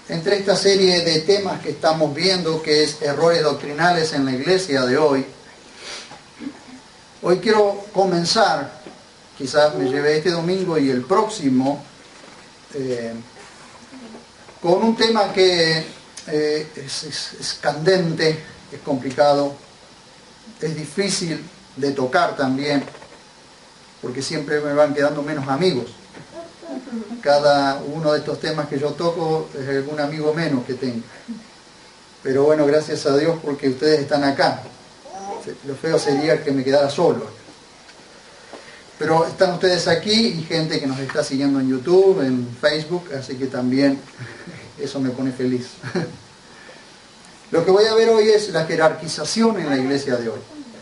entre esta serie de temas que estamos viendo, que es errores doctrinales en la iglesia de hoy. Hoy quiero comenzar, quizás me lleve este domingo y el próximo, con un tema que es candente, es complicado, es difícil de tocar también, porque siempre me van quedando menos amigos. Cada uno de estos temas que yo toco es algún amigo menos que tengo. Pero bueno, gracias a Dios porque ustedes están acá. Lo feo sería que me quedara solo. Pero están ustedes aquí y gente que nos está siguiendo en YouTube, en Facebook, así que también eso me pone feliz. Lo que voy a ver hoy es la jerarquización en la iglesia de hoy.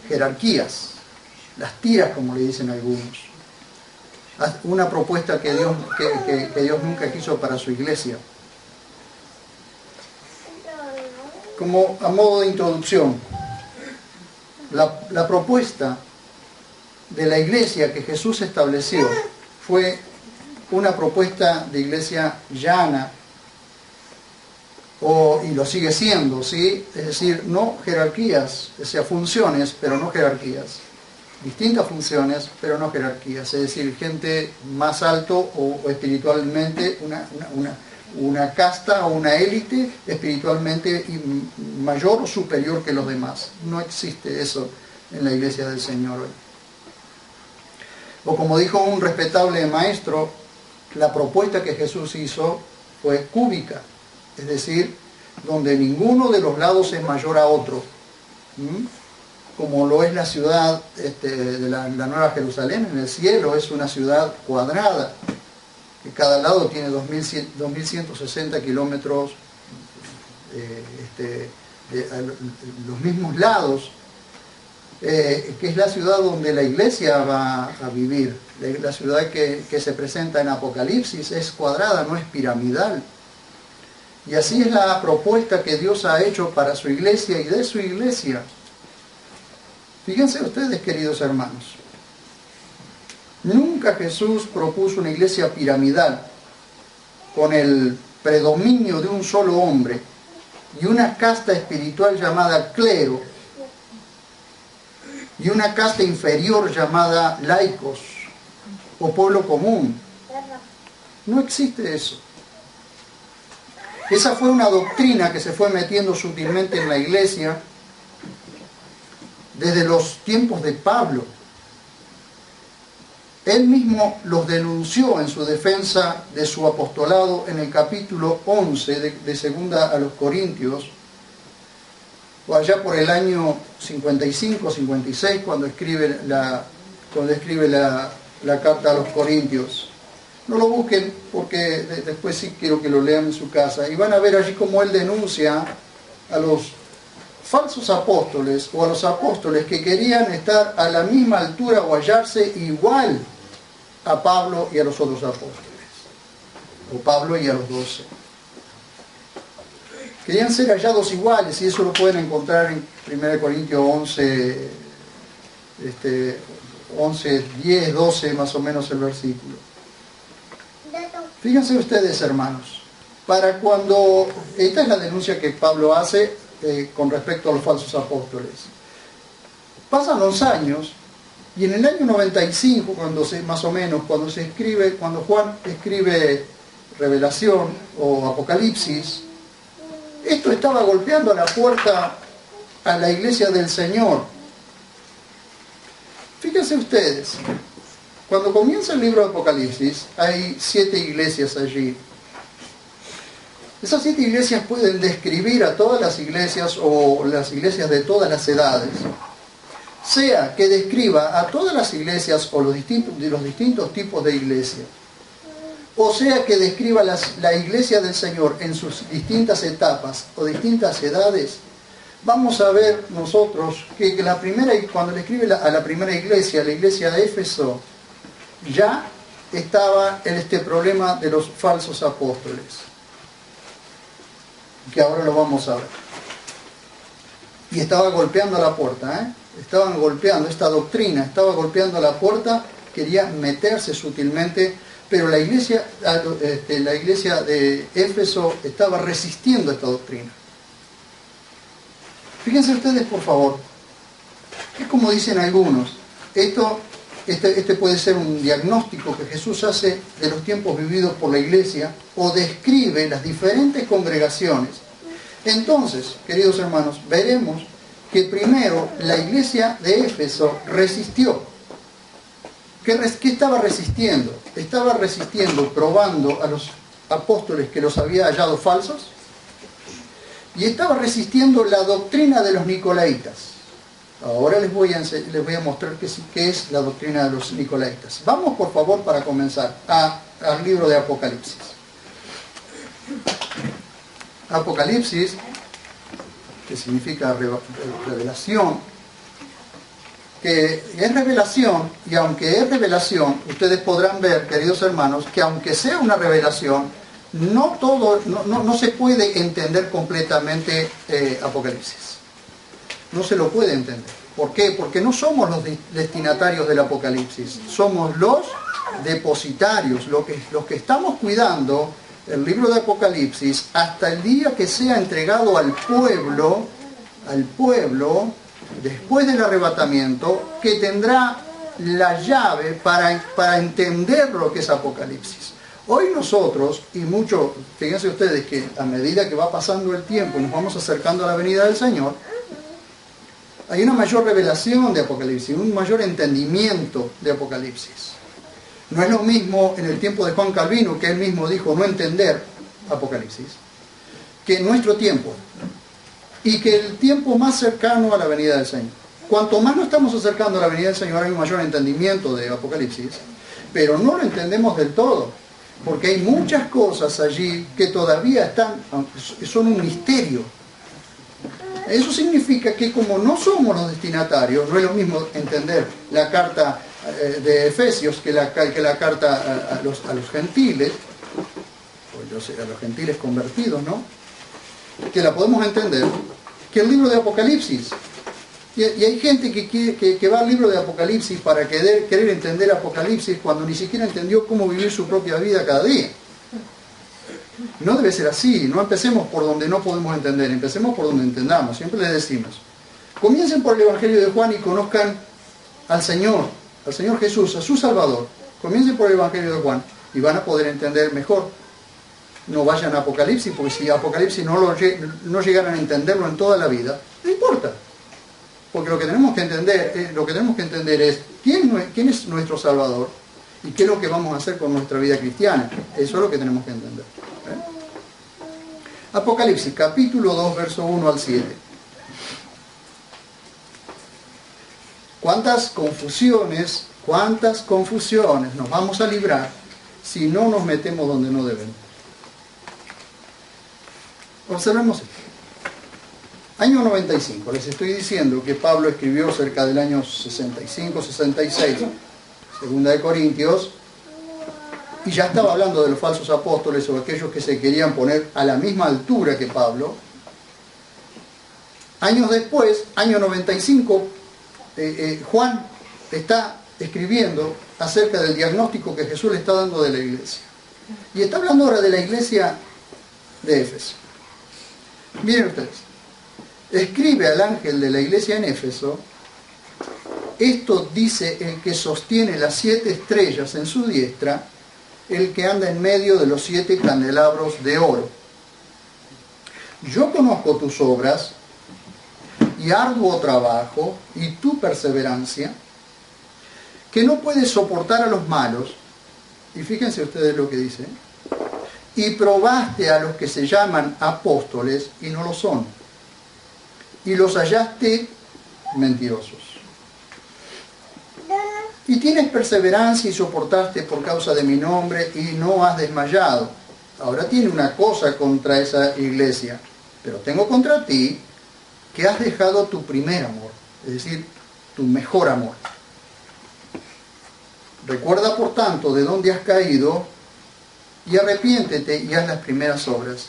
Jerarquías, las tiras como le dicen algunos. Una propuesta que Dios nunca quiso para su iglesia. Como a modo de introducción, la propuesta de la iglesia que Jesús estableció fue una propuesta de iglesia llana, y lo sigue siendo, ¿sí? Es decir, no jerarquías, o sea, funciones, pero no jerarquías. Distintas funciones, pero no jerarquías, es decir, gente más alto o espiritualmente, una casta o una élite espiritualmente mayor o superior que los demás. No existe eso en la iglesia del Señor hoy. O como dijo un respetable maestro, la propuesta que Jesús hizo fue cúbica, es decir, donde ninguno de los lados es mayor a otro. Como lo es la ciudad de la Nueva Jerusalén, en el cielo es una ciudad cuadrada, que cada lado tiene 2160 kilómetros, los mismos lados, que es la ciudad donde la iglesia va a vivir. La ciudad que se presenta en Apocalipsis es cuadrada, no es piramidal. Y así es la propuesta que Dios ha hecho para su iglesia y de su iglesia. Fíjense ustedes, queridos hermanos, nunca Jesús propuso una iglesia piramidal con el predominio de un solo hombre y una casta espiritual llamada clero y una casta inferior llamada laicos o pueblo común. No existe eso. Esa fue una doctrina que se fue metiendo sutilmente en la iglesia desde los tiempos de Pablo. Él mismo los denunció en su defensa de su apostolado en el capítulo 11 de Segunda a los Corintios, o allá por el año 55, 56, cuando escribe la carta a los Corintios. No lo busquen porque después sí quiero que lo lean en su casa. Y van a ver allí cómo él denuncia a los falsos apóstoles o a los apóstoles que querían estar a la misma altura o hallarse igual a Pablo y a los otros apóstoles, o Pablo y a los 12. Querían ser hallados iguales, y eso lo pueden encontrar en 1 Corintios 11, 10, 12 más o menos el versículo. Fíjense ustedes, hermanos, esta es la denuncia que Pablo hace con respecto a los falsos apóstoles. Pasan los años y en el año 95, cuando Juan escribe Revelación o Apocalipsis, esto estaba golpeando a la puerta a la iglesia del Señor. Fíjense ustedes, cuando comienza el libro de Apocalipsis, hay 7 iglesias allí. Esas 7 iglesias pueden describir a todas las iglesias o las iglesias de todas las edades. Sea que describa a todas las iglesias o los distintos tipos de iglesia. O sea que describa la iglesia del Señor en sus distintas etapas o distintas edades. Vamos a ver nosotros que cuando le escribe a la primera iglesia, la iglesia de Éfeso, ya estaba en este problema de los falsos apóstoles, que ahora lo vamos a ver. Y estaba golpeando la puerta, estaban golpeando esta doctrina, estaba golpeando la puerta, quería meterse sutilmente Pero la iglesia de Éfeso estaba resistiendo esta doctrina. Fíjense ustedes, por favor, es como dicen algunos, este puede ser un diagnóstico que Jesús hace de los tiempos vividos por la iglesia o describe las diferentes congregaciones. Entonces, queridos hermanos, veremos que primero la iglesia de Éfeso resistió. ¿Qué estaba resistiendo? Estaba resistiendo, probando a los apóstoles que los había hallado falsos, y estaba resistiendo la doctrina de los nicolaitas. Ahora les voy a mostrar qué es la doctrina de los nicolaitas. Vamos, por favor, para comenzar, al libro de Apocalipsis. Apocalipsis, que significa revelación, que es revelación, y aunque es revelación, ustedes podrán ver, queridos hermanos, que aunque sea una revelación, no se puede entender completamente Apocalipsis. No se lo puede entender. ¿Por qué? Porque no somos los destinatarios del Apocalipsis, somos los depositarios, los que estamos cuidando el libro de Apocalipsis hasta el día que sea entregado al pueblo, después del arrebatamiento, que tendrá la llave para entender lo que es Apocalipsis. Hoy nosotros, y mucho, fíjense ustedes que a medida que va pasando el tiempo y nos vamos acercando a la venida del Señor, hay una mayor revelación de Apocalipsis, un mayor entendimiento de Apocalipsis. No es lo mismo en el tiempo de Juan Calvino, que él mismo dijo no entender Apocalipsis, que en nuestro tiempo, y que el tiempo más cercano a la venida del Señor. Cuanto más nos estamos acercando a la venida del Señor, hay un mayor entendimiento de Apocalipsis, pero no lo entendemos del todo, porque hay muchas cosas allí que todavía son un misterio. Eso significa que como no somos los destinatarios, no es lo mismo entender la carta de Efesios que la carta a los gentiles, a los gentiles convertidos, ¿no? Que la podemos entender, que el libro de Apocalipsis. Y hay gente que va al libro de Apocalipsis para querer entender Apocalipsis cuando ni siquiera entendió cómo vivir su propia vida cada día. No debe ser así. No empecemos por donde no podemos entender, empecemos por donde entendamos. Siempre les decimos, comiencen por el Evangelio de Juan y conozcan al Señor Jesús, a su Salvador. Comiencen por el Evangelio de Juan y van a poder entender mejor. No vayan a Apocalipsis, porque si Apocalipsis no llegaran a entenderlo en toda la vida, no importa. Porque lo que tenemos que entender es quién es nuestro Salvador y qué es lo que vamos a hacer con nuestra vida cristiana. Eso es lo que tenemos que entender. Apocalipsis, capítulo 2, verso 1 al 7. ¿Cuántas confusiones nos vamos a librar si no nos metemos donde no debemos? Observemos esto. Año 95, les estoy diciendo que Pablo escribió cerca del año 65-66, segunda de Corintios, y ya estaba hablando de los falsos apóstoles o aquellos que se querían poner a la misma altura que Pablo. Años después, año 95, Juan está escribiendo acerca del diagnóstico que Jesús le está dando de la iglesia. Y está hablando ahora de la iglesia de Éfeso. Miren ustedes. Escribe al ángel de la iglesia en Éfeso, esto dice el que sostiene las 7 estrellas en su diestra, el que anda en medio de los 7 candelabros de oro. Yo conozco tus obras y arduo trabajo y tu perseverancia, que no puedes soportar a los malos, y fíjense ustedes lo que dice, y probaste a los que se llaman apóstoles y no lo son, y los hallaste mentirosos. Y tienes perseverancia y soportaste por causa de mi nombre y no has desmayado. Ahora tiene una cosa contra esa iglesia, pero tengo contra ti que has dejado tu primer amor, es decir, tu mejor amor. Recuerda por tanto de dónde has caído y arrepiéntete y haz las primeras obras.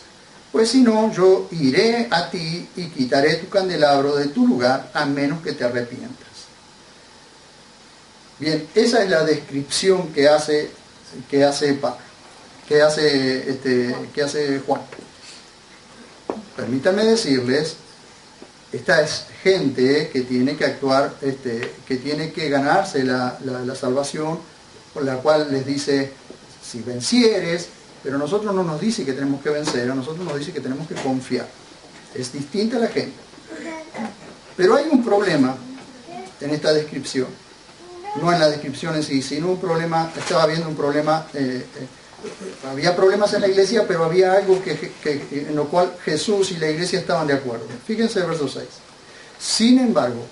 Pues si no, yo iré a ti y quitaré tu candelabro de tu lugar, a menos que te arrepientas. Bien, esa es la descripción que hace que hace Juan. Permítanme decirles, esta es gente que tiene que actuar, que tiene que ganarse la salvación, por la cual les dice, si vencieres, pero a nosotros no nos dice que tenemos que vencer, a nosotros nos dice que tenemos que confiar. Es distinta a la gente. Pero hay un problema en esta descripción, no en la descripción en sí, sino un problema, estaba habiendo un problema, había problemas en la iglesia, pero había algo en lo cual Jesús y la iglesia estaban de acuerdo. Fíjense el verso 6. Sin embargo,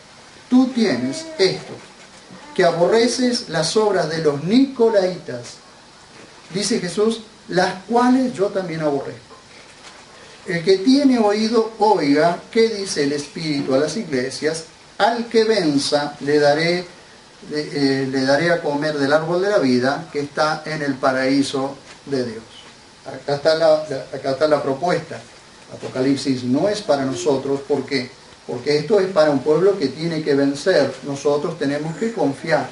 tú tienes esto, que aborreces las obras de los nicolaitas, dice Jesús, las cuales yo también aborrezco. El que tiene oído, oiga qué dice el Espíritu a las iglesias. Al que venza le daré a comer del árbol de la vida que está en el paraíso de Dios. Acá está la propuesta. Apocalipsis no es para nosotros. ¿Por qué? Porque esto es para un pueblo que tiene que vencer. Nosotros tenemos que confiar.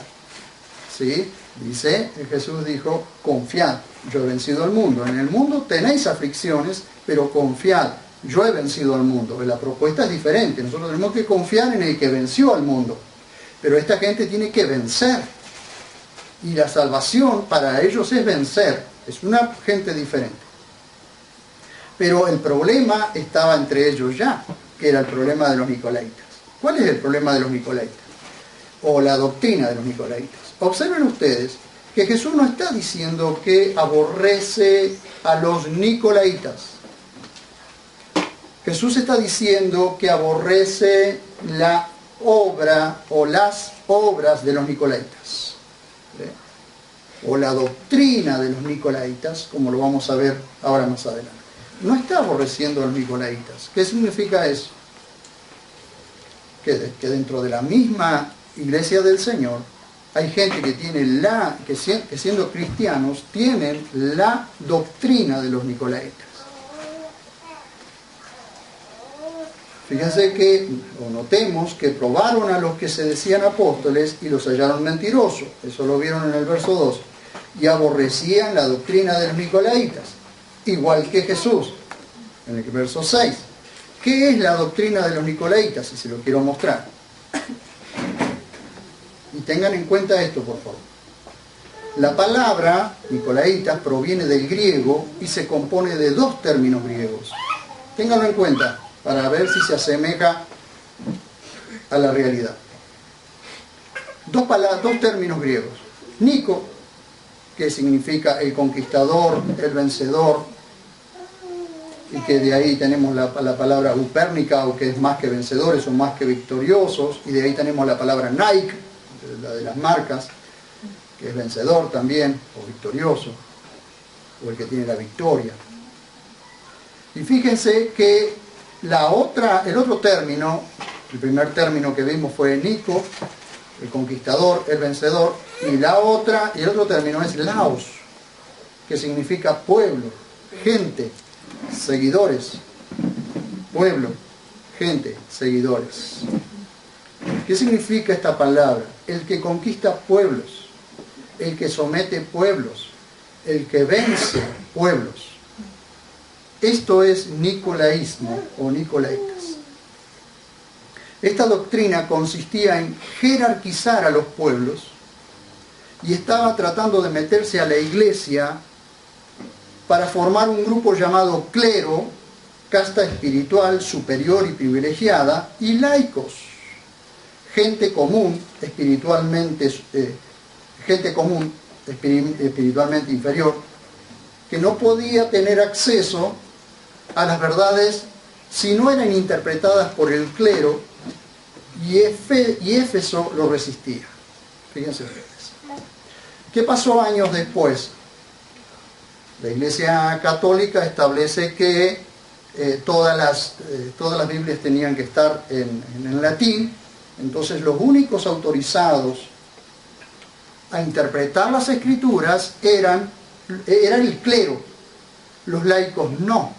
¿Sí? Dice, Jesús dijo, confiad, yo he vencido al mundo. En el mundo tenéis aflicciones, pero confiad, yo he vencido al mundo. La propuesta es diferente. Nosotros tenemos que confiar en el que venció al mundo. Pero esta gente tiene que vencer. Y la salvación para ellos es vencer. Es una gente diferente. Pero el problema estaba entre ellos ya, que era el problema de los nicolaitas. ¿Cuál es el problema de los nicolaitas? O la doctrina de los nicolaitas. Observen ustedes que Jesús no está diciendo que aborrece a los nicolaitas. Jesús está diciendo que aborrece la obra o las obras de los nicolaitas. O la doctrina de los nicolaitas, como lo vamos a ver ahora más adelante. No está aborreciendo a los nicolaitas. ¿Qué significa eso? Que dentro de la misma iglesia del Señor hay gente que tiene que siendo cristianos tienen la doctrina de los nicolaitas. Fíjense notemos que probaron a los que se decían apóstoles y los hallaron mentirosos. Eso lo vieron en el verso 2. Y aborrecían la doctrina de los nicolaitas, igual que Jesús, en el verso 6. ¿Qué es la doctrina de los nicolaitas? Si se lo quiero mostrar. Y tengan en cuenta esto, por favor. La palabra nicolaitas proviene del griego y se compone de dos términos griegos. Ténganlo en cuenta para ver si se asemeja a la realidad. Dos términos griegos. Nico, que significa el conquistador, el vencedor, y que de ahí tenemos la palabra upérnica, o que es más que vencedores o más que victoriosos, y de ahí tenemos la palabra Nike, la de las marcas, que es vencedor también, o victorioso, o el que tiene la victoria. Y fíjense que el otro término, el primer término que vimos fue Nico, el conquistador, el vencedor, y el otro término es Laos, que significa pueblo, gente, seguidores. Pueblo, gente, seguidores. ¿Qué significa esta palabra? El que conquista pueblos, el que somete pueblos, el que vence pueblos. Esto es nicolaísmo o nicolaitas. Esta doctrina consistía en jerarquizar a los pueblos y estaba tratando de meterse a la iglesia para formar un grupo llamado clero, casta espiritual superior y privilegiada, y laicos, gente común espiritualmente inferior, que no podía tener acceso a las verdades si no eran interpretadas por el clero, y Éfeso lo resistía. Fíjense ustedes. ¿Qué pasó años después? La Iglesia Católica establece que todas las Biblias tenían que estar en latín. Entonces los únicos autorizados a interpretar las Escrituras eran el clero, los laicos no.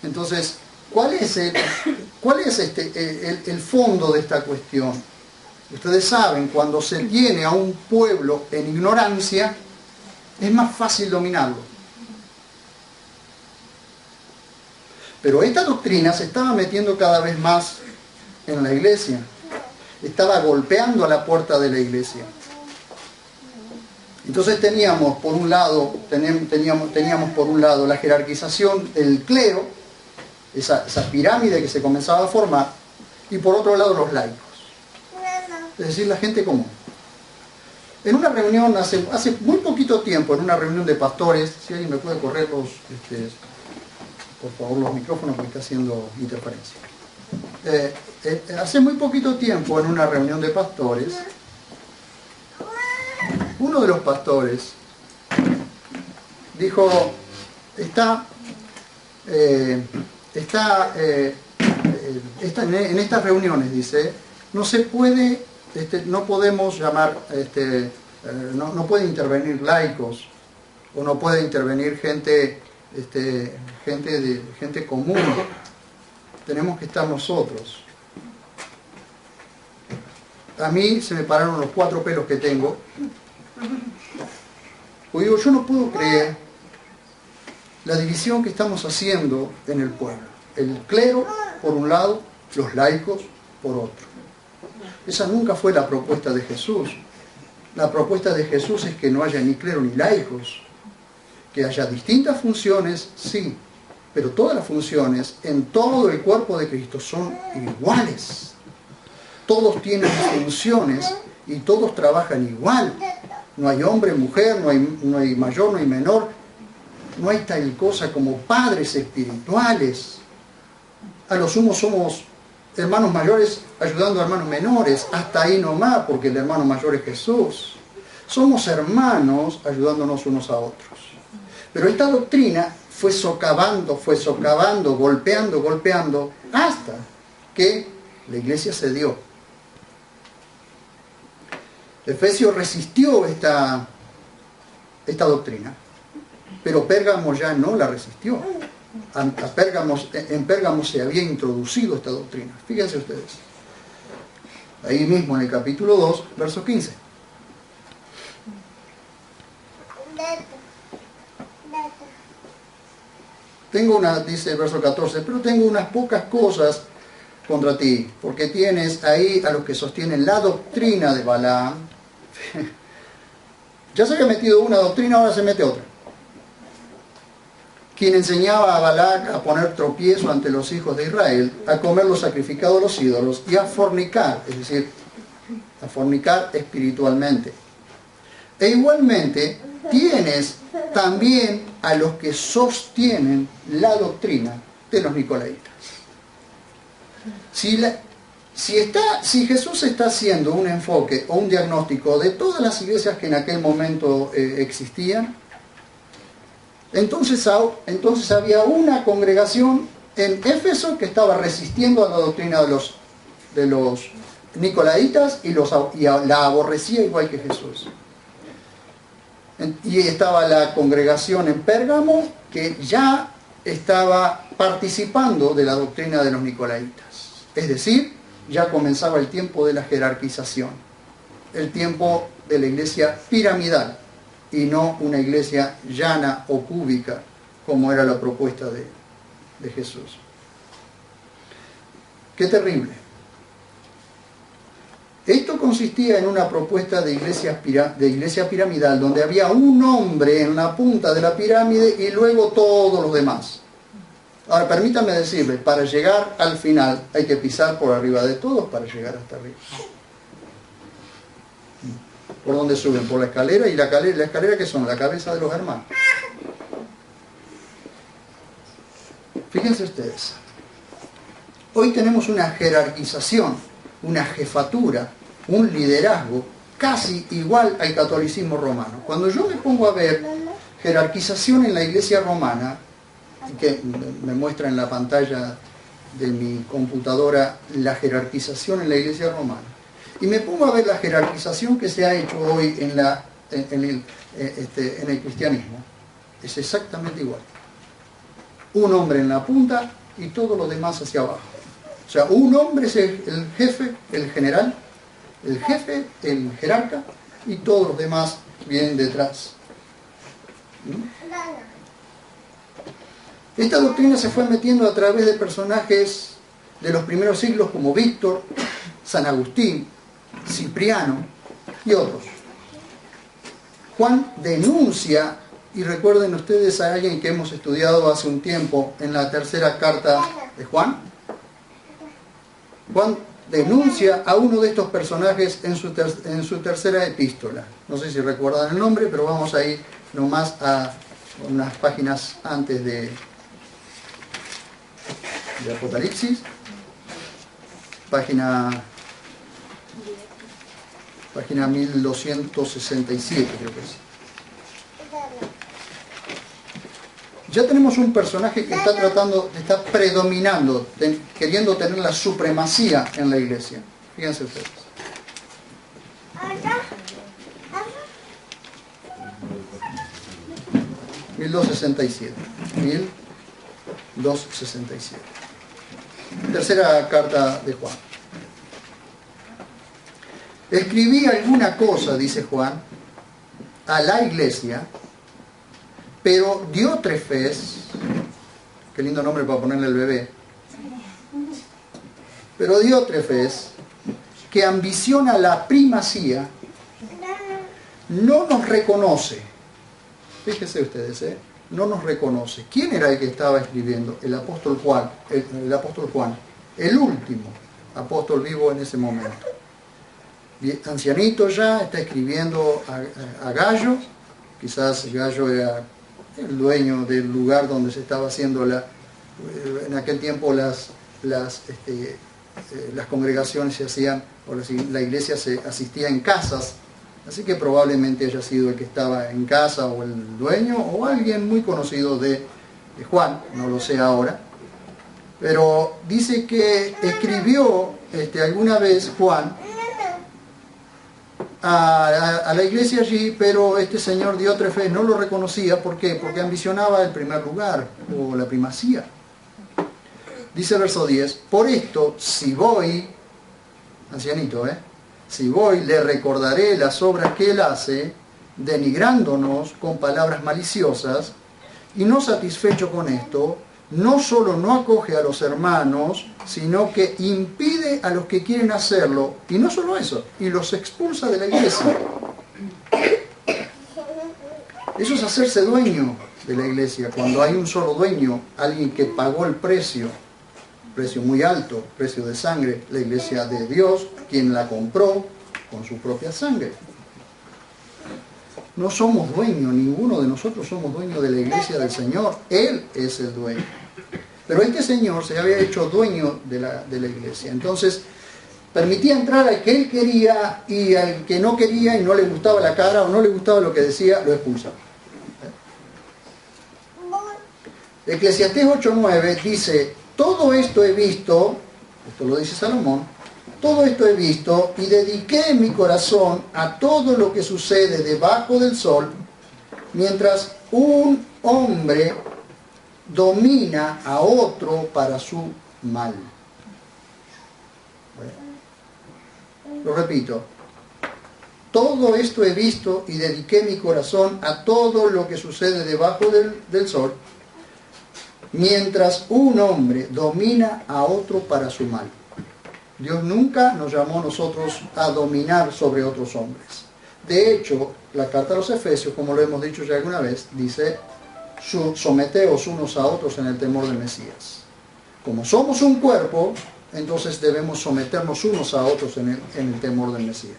Entonces, ¿cuál es el fondo de esta cuestión? Ustedes saben, cuando se tiene a un pueblo en ignorancia, es más fácil dominarlo. Pero esta doctrina se estaba metiendo cada vez más en la iglesia. Estaba golpeando a la puerta de la iglesia. Entonces teníamos por un lado la jerarquización del clero, esa pirámide que se comenzaba a formar, y por otro lado los laicos, es decir, la gente común. En una reunión, hace muy poquito tiempo, en una reunión de pastores, si alguien me puede correr por favor los micrófonos porque está haciendo interferencia. Hace muy poquito tiempo, en una reunión de pastores, uno de los pastores dijo, en estas reuniones, dice, no se puede, no podemos llamar, no puede intervenir laicos, o no puede intervenir gente común. Tenemos que estar nosotros. A mí se me pararon los 4 pelos que tengo. Pues digo, yo no puedo creer la división que estamos haciendo en el pueblo. El clero, por un lado, los laicos, por otro. Esa nunca fue la propuesta de Jesús. La propuesta de Jesús es que no haya ni clero ni laicos. Que haya distintas funciones, sí, pero todas las funciones en todo el cuerpo de Cristo son iguales. Todos tienen funciones y todos trabajan igual. No hay hombre, mujer, no hay mayor, no hay menor. No hay tal cosa como padres espirituales. A lo sumo somos hermanos mayores ayudando a hermanos menores. Hasta ahí nomás, porque el hermano mayor es Jesús. Somos hermanos ayudándonos unos a otros. Pero esta doctrina fue socavando, golpeando, hasta que la iglesia cedió. Efesios resistió esta doctrina, pero Pérgamo ya no la resistió. En Pérgamo se había introducido esta doctrina. Fíjense ustedes. Ahí mismo en el capítulo 2, verso 15. Dice el verso 14, pero tengo unas pocas cosas contra ti, porque tienes ahí a los que sostienen la doctrina de Balaam. Ya se había metido una doctrina, ahora se mete otra. Quien enseñaba a Balac a poner tropiezo ante los hijos de Israel, a comer lo sacrificado a los ídolos y a fornicar, es decir, a fornicar espiritualmente. E igualmente tienes también a los que sostienen la doctrina de los nicolaitas. Si Jesús está haciendo un enfoque o un diagnóstico de todas las iglesias que en aquel momento existían, entonces había una congregación en Éfeso que estaba resistiendo a la doctrina de los nicolaitas y la aborrecía igual que Jesús. Y estaba la congregación en Pérgamo que ya estaba participando de la doctrina de los nicolaitas. Es decir, ya comenzaba el tiempo de la jerarquización, el tiempo de la iglesia piramidal y no una iglesia llana o cúbica como era la propuesta de Jesús. ¡Qué terrible! Esto consistía en una propuesta de iglesia piramidal donde había un hombre en la punta de la pirámide y luego todos los demás. Ahora, permítame decirles, para llegar al final hay que pisar por arriba de todos para llegar hasta arriba. ¿Por dónde suben? Por la escalera, y la escalera que son la cabeza de los hermanos. Fíjense ustedes. Hoy tenemos una jerarquización, una jefatura, un liderazgo casi igual al catolicismo romano. Cuando yo me pongo a ver jerarquización en la iglesia romana, que me muestra en la pantalla de mi computadora la jerarquización en la iglesia romana, y me pongo a ver la jerarquización que se ha hecho hoy en el cristianismo, es exactamente igual. Un hombre en la punta y todos los demás hacia abajo. O sea, un hombre es el jefe, el general, el jefe, el jerarca, y todos los demás vienen detrás. Esta doctrina se fue metiendo a través de personajes de los primeros siglos como Víctor, San Agustín, Cipriano y otros. Juan denuncia, y recuerden ustedes a alguien que hemos estudiado hace un tiempo en la tercera carta de Juan. Juan denuncia a uno de estos personajes en su tercera epístola. No sé si recuerdan el nombre, pero vamos a ir nomás a unas páginas antes de Apocalipsis. Página 1267 creo que es. Ya tenemos un personaje que está predominando, queriendo tener la supremacía en la iglesia. Fíjense ustedes. (1267). Tercera carta de Juan. Escribí alguna cosa, dice Juan, a la iglesia, pero Diótrefes, qué lindo nombre para ponerle al bebé, pero Diótrefes, que ambiciona la primacía, no nos reconoce. Fíjense ustedes, no nos reconoce. ¿Quién era el que estaba escribiendo? El apóstol Juan, el último apóstol vivo en ese momento. Ancianito ya, está escribiendo a Gallo. Quizás Gallo era el dueño del lugar donde se estaba haciendo en aquel tiempo las congregaciones se hacían, o la iglesia se asistía en casas, así que probablemente haya sido el que estaba en casa o el dueño o alguien muy conocido de Juan, no lo sé ahora, pero dice que escribió alguna vez Juan a la iglesia allí, pero este señor Diótrefes no lo reconocía. ¿Por qué? Porque ambicionaba el primer lugar o la primacía. Dice el verso 10: por esto, si voy, ancianito, si voy, le recordaré las obras que él hace, denigrándonos con palabras maliciosas, y no satisfecho con esto, no solo no acoge a los hermanos, sino que impide a los que quieren hacerlo, y no solo eso, y los expulsa de la iglesia. Eso es hacerse dueño de la iglesia, cuando hay un solo dueño, alguien que pagó el precio muy alto, precio de sangre, la iglesia de Dios, quien la compró con su propia sangre. No somos dueños, ninguno de nosotros somos dueños de la iglesia del Señor, Él es el dueño. Pero este señor se había hecho dueño de la iglesia, entonces permitía entrar al que él quería, y al que no quería y no le gustaba la cara o no le gustaba lo que decía, lo expulsaba. Eclesiastés 8:9 dice: todo esto he visto, esto lo dice Salomón, todo esto he visto y dediqué mi corazón a todo lo que sucede debajo del sol, mientras un hombre domina a otro para su mal. Bueno, lo repito. Todo esto he visto y dediqué mi corazón a todo lo que sucede debajo del sol, mientras un hombre domina a otro para su mal. Dios nunca nos llamó a nosotros a dominar sobre otros hombres. De hecho, la carta a los Efesios, como lo hemos dicho ya alguna vez, dice: someteos unos a otros en el temor del Mesías. Como somos un cuerpo, entonces debemos someternos unos a otros en el temor del Mesías.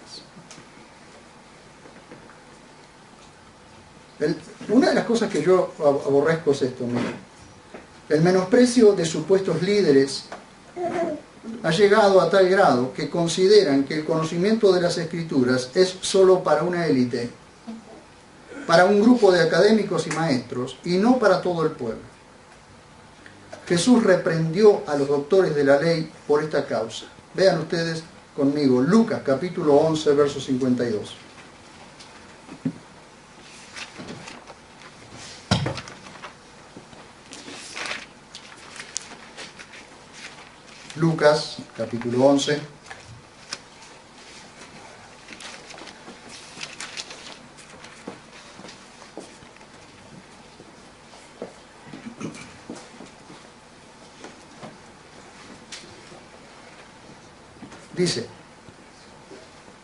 Una de las cosas que yo aborrezco es esto, miren. El menosprecio de supuestos líderes ha llegado a tal grado que consideran que el conocimiento de las Escrituras es solo para una élite, para un grupo de académicos y maestros, y no para todo el pueblo. Jesús reprendió a los doctores de la ley por esta causa. Vean ustedes conmigo Lucas capítulo 11, verso 52. Lucas capítulo 11. Dice,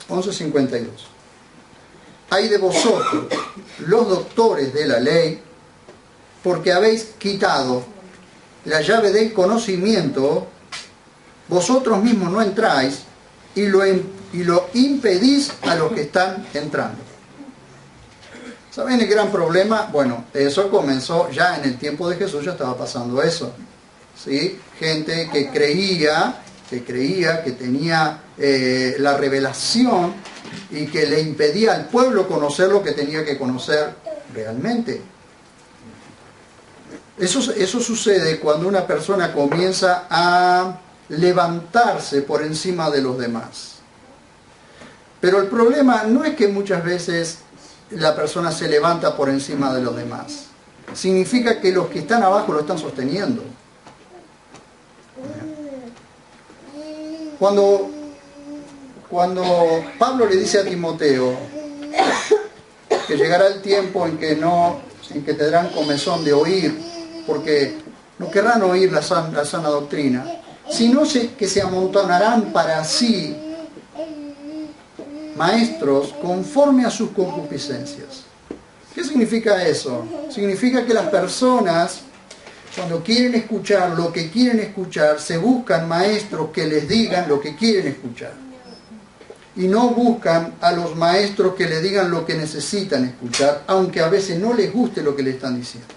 11:52. Hay de vosotros, los doctores de la ley, porque habéis quitado la llave del conocimiento, vosotros mismos no entráis y lo impedís a los que están entrando. ¿Saben el gran problema? Bueno, eso comenzó ya en el tiempo de Jesús, ya estaba pasando eso. ¿Sí? Gente que creía que tenía la revelación y que le impedía al pueblo conocer lo que tenía que conocer realmente. Eso sucede cuando una persona comienza a levantarse por encima de los demás. Pero el problema no es que muchas veces la persona se levanta por encima de los demás. Significa que los que están abajo lo están sosteniendo. Cuando Pablo le dice a Timoteo que llegará el tiempo en que tendrán comezón de oír, porque no querrán oír la sana doctrina, sino que se amontonarán para sí maestros conforme a sus concupiscencias. ¿Qué significa eso? Significa que las personas, cuando quieren escuchar lo que quieren escuchar, se buscan maestros que les digan lo que quieren escuchar. Y no buscan a los maestros que les digan lo que necesitan escuchar, aunque a veces no les guste lo que le están diciendo.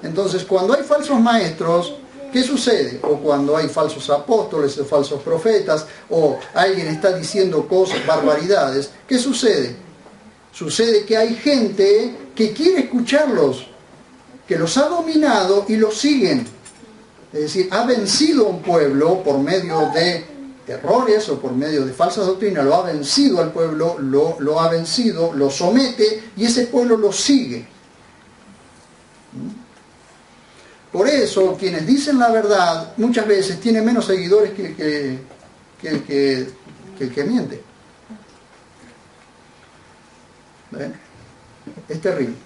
Entonces, cuando hay falsos maestros, ¿qué sucede? O cuando hay falsos apóstoles o falsos profetas, o alguien está diciendo cosas, barbaridades, ¿qué sucede? Sucede que hay gente que quiere escucharlos, que los ha dominado y los siguen. Es decir, ha vencido a un pueblo por medio de errores o por medio de falsas doctrinas, lo ha vencido al pueblo, lo ha vencido, lo somete y ese pueblo lo sigue. Por eso, quienes dicen la verdad muchas veces tienen menos seguidores que el que miente. ¿Ven? Es terrible.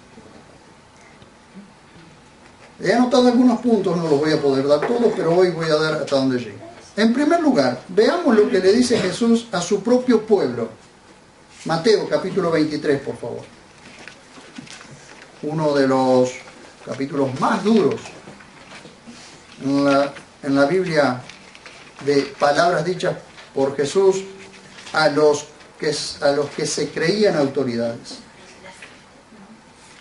He anotado algunos puntos, no los voy a poder dar todos, pero hoy voy a dar hasta donde llegue. En primer lugar, veamos lo que le dice Jesús a su propio pueblo. Mateo capítulo 23, por favor. Uno de los capítulos más duros en la Biblia de palabras dichas por Jesús a los que se creían autoridades.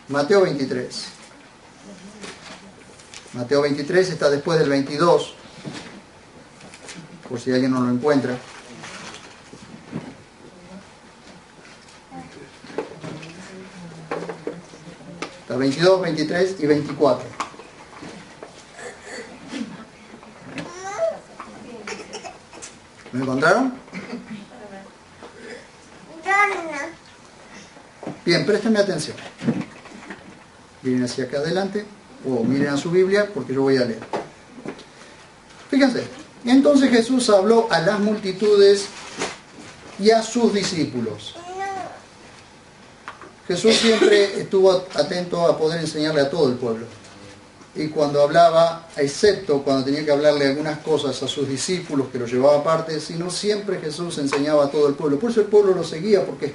Mateo 23. Mateo 23 está después del 22, por si alguien no lo encuentra. Está 22, 23 y 24. ¿Me encontraron? Bien, préstenme atención. Miren hacia acá adelante o miren a su Biblia porque yo voy a leer. Fíjense, entonces Jesús habló a las multitudes y a sus discípulos. Jesús siempre estuvo atento a poder enseñarle a todo el pueblo. Y cuando hablaba, excepto cuando tenía que hablarle algunas cosas a sus discípulos que lo llevaba aparte, sino siempre Jesús enseñaba a todo el pueblo. Por eso el pueblo lo seguía, porque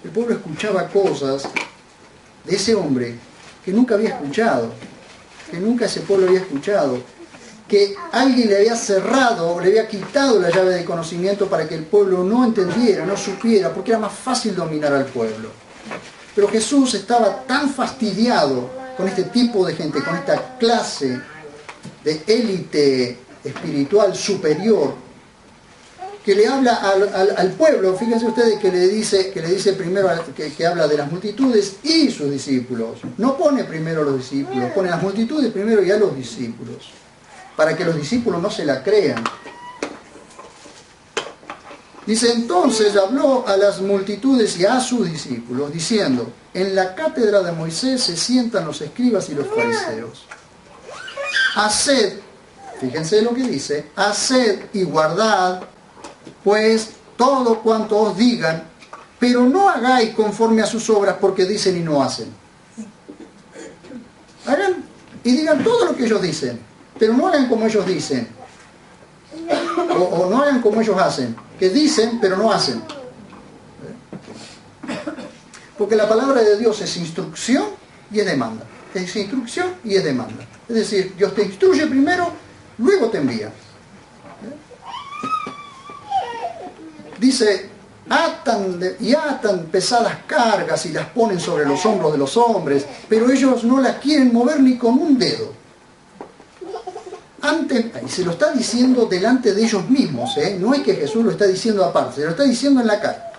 el pueblo escuchaba cosas de ese hombre que nunca había escuchado, que nunca ese pueblo había escuchado, que alguien le había cerrado, le había quitado la llave del conocimiento para que el pueblo no entendiera, no supiera, porque era más fácil dominar al pueblo. Pero Jesús estaba tan fastidiado con este tipo de gente, con esta clase de élite espiritual superior, que le habla al pueblo. Fíjense ustedes que le dice primero que habla de las multitudes y sus discípulos. No pone primero a los discípulos, pone a las multitudes primero y a los discípulos, para que los discípulos no se la crean. Dice, entonces habló a las multitudes y a sus discípulos, diciendo, en la cátedra de Moisés se sientan los escribas y los fariseos. Haced, fíjense lo que dice, haced y guardad, pues todo cuanto os digan, pero no hagáis conforme a sus obras, porque dicen y no hacen. Hagan y digan todo lo que ellos dicen, pero no hagan como ellos dicen. o no hagan como ellos hacen, que dicen pero no hacen. Porque la palabra de Dios es instrucción y es demanda. Es instrucción y es demanda. Es decir, Dios te instruye primero, luego te envía. Dice, atan pesadas cargas y las ponen sobre los hombros de los hombres, pero ellos no las quieren mover ni con un dedo. Y se lo está diciendo delante de ellos mismos, no es que Jesús lo está diciendo aparte, se lo está diciendo en la cara.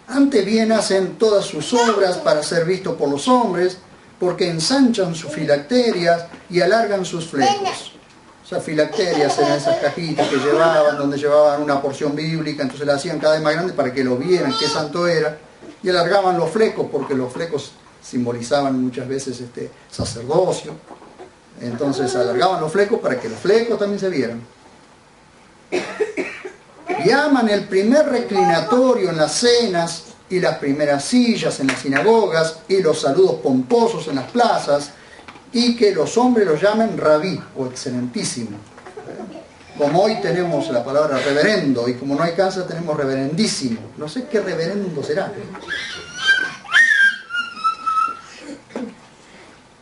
Antes bien hacen todas sus obras para ser vistos por los hombres, porque ensanchan sus filacterias y alargan sus flecos. Esas filacterias eran esas cajitas que llevaban, donde llevaban una porción bíblica, entonces la hacían cada vez más grande para que lo vieran qué santo era, y alargaban los flecos, porque los flecos simbolizaban muchas veces sacerdocio. Entonces alargaban los flecos para que los flecos también se vieran. Y aman el primer reclinatorio en las cenas y las primeras sillas en las sinagogas y los saludos pomposos en las plazas, y que los hombres los llamen rabí o excelentísimo. Como hoy tenemos la palabra reverendo, y como no hay casa tenemos reverendísimo. No sé qué reverendo será.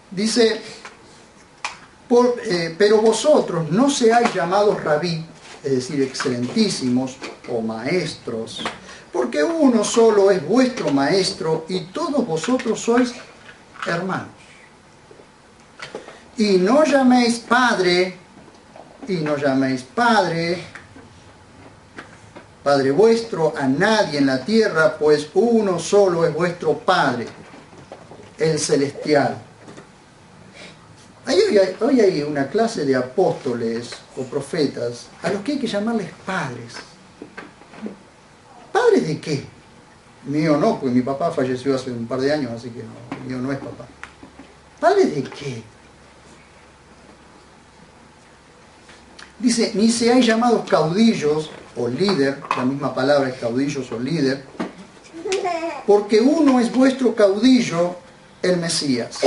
Dice, pero vosotros no seáis llamados rabí, es decir, excelentísimos o maestros, porque uno solo es vuestro maestro y todos vosotros sois hermanos. Y no llaméis Padre vuestro a nadie en la tierra, pues uno solo es vuestro Padre, el celestial. Hoy hay una clase de apóstoles o profetas a los que hay que llamarles padres. ¿Padres de qué? Mío no, porque mi papá falleció hace un par de años, así que no, mío no es papá. ¿Padres de qué? Dice, ni seáis llamados caudillos o líder, la misma palabra es caudillos o líder, porque uno es vuestro caudillo, el Mesías.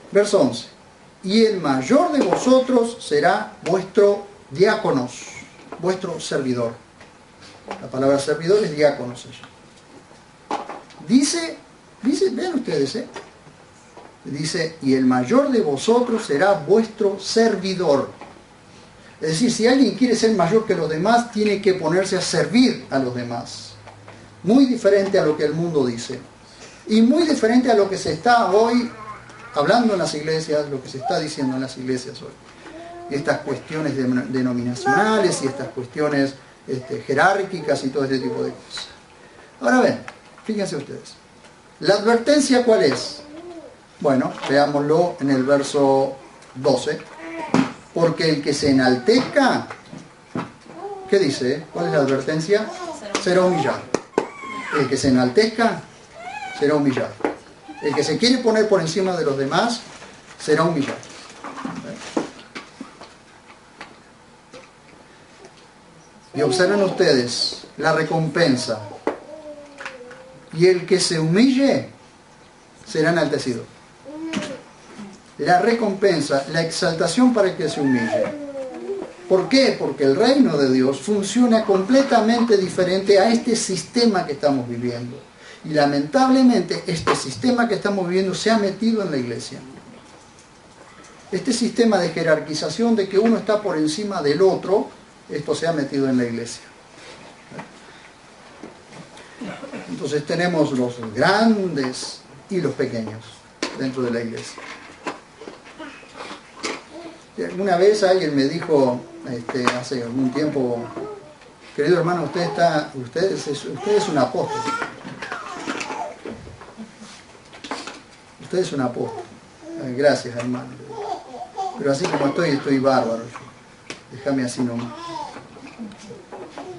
Verso 11. Y el mayor de vosotros será vuestro diáconos, vuestro servidor. La palabra servidor es diáconos. Dice, vean ustedes, dice, y el mayor de vosotros será vuestro servidor. Es decir, si alguien quiere ser mayor que los demás, tiene que ponerse a servir a los demás. Muy diferente a lo que el mundo dice. Y muy diferente a lo que se está hoy hablando en las iglesias, lo que se está diciendo en las iglesias hoy. Y estas cuestiones denominacionales y estas cuestiones jerárquicas y todo este tipo de cosas. Ahora ven, fíjense ustedes. ¿La advertencia cuál es? Bueno, veámoslo en el verso 12. Porque el que se enaltezca, ¿qué dice? ¿Cuál es la advertencia? Será humillado. El que se enaltezca, será humillado. El que se quiere poner por encima de los demás, será humillado. Y observen ustedes la recompensa. Y el que se humille, será enaltecido. La recompensa, la exaltación para el que se humille. ¿Por qué? Porque el reino de Dios funciona completamente diferente a este sistema que estamos viviendo. Y lamentablemente este sistema que estamos viviendo se ha metido en la iglesia. Este sistema de jerarquización de que uno está por encima del otro, esto se ha metido en la iglesia. Entonces tenemos los grandes y los pequeños dentro de la iglesia. Una vez alguien me dijo, hace algún tiempo, querido hermano, usted es un apóstol. Usted es un apóstol. Gracias, hermano. Pero así como estoy bárbaro. Déjame así nomás.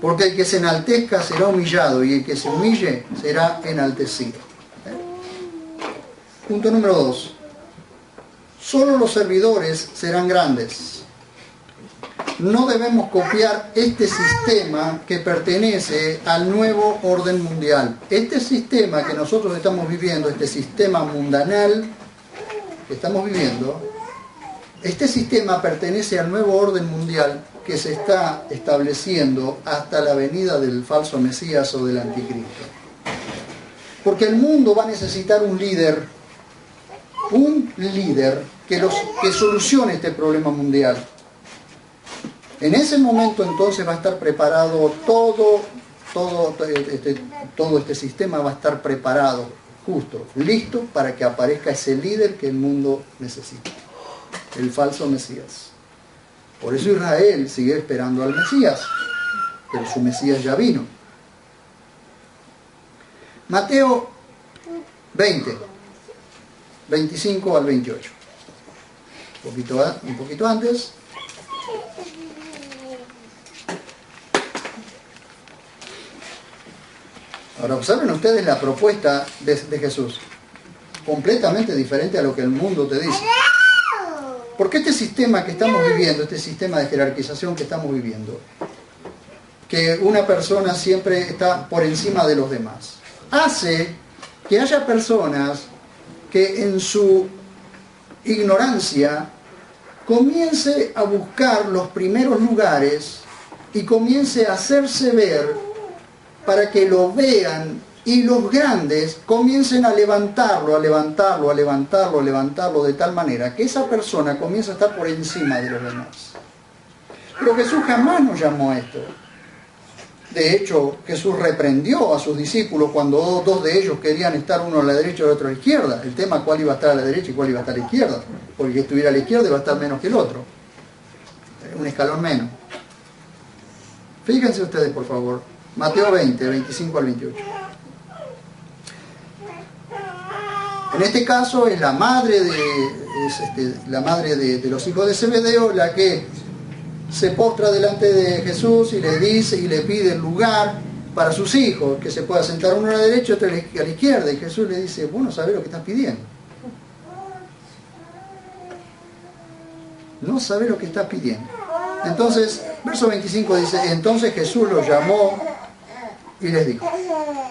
Porque el que se enaltezca será humillado y el que se humille será enaltecido. Punto número 2. Solo los servidores serán grandes. No debemos copiar este sistema que pertenece al nuevo orden mundial. Este sistema que nosotros estamos viviendo, este sistema mundanal que estamos viviendo, Este sistema pertenece al nuevo orden mundial que se está estableciendo hasta la venida del falso Mesías o del anticristo. Porque el mundo va a necesitar un líder que solucione este problema mundial. En ese momento entonces va a estar preparado todo este sistema va a estar preparado, justo, listo para que aparezca ese líder que el mundo necesita, el falso Mesías. Por eso Israel sigue esperando al Mesías, pero su Mesías ya vino. Mateo 20, 25 al 28. Un poquito antes. Ahora observen ustedes la propuesta de Jesús, completamente diferente a lo que el mundo te dice. Porque este sistema que estamos viviendo, este sistema de jerarquización que estamos viviendo, que una persona siempre está por encima de los demás, hace que haya personas que en su ignorancia comience a buscar los primeros lugares y comience a hacerse ver para que lo vean, y los grandes comiencen a levantarlo de tal manera que esa persona comienza a estar por encima de los demás. Pero Jesús jamás nos llamó a esto. De hecho, Jesús reprendió a sus discípulos cuando dos de ellos querían estar uno a la derecha y el otro a la izquierda. El tema cuál iba a estar a la derecha y cuál iba a estar a la izquierda. Porque el que estuviera a la izquierda iba a estar menos que el otro. Un escalón menos. Fíjense ustedes, por favor. Mateo 20, 25 al 28. En este caso es la madre de los hijos de Zebedeo la que se postra delante de Jesús y le dice y le pide el lugar para sus hijos, que se pueda sentar uno a la derecha y otro a la izquierda. Y Jesús le dice, vos no sabés lo que estás pidiendo. No sabés lo que estás pidiendo. Entonces, verso 25 dice, entonces Jesús los llamó y les dijo,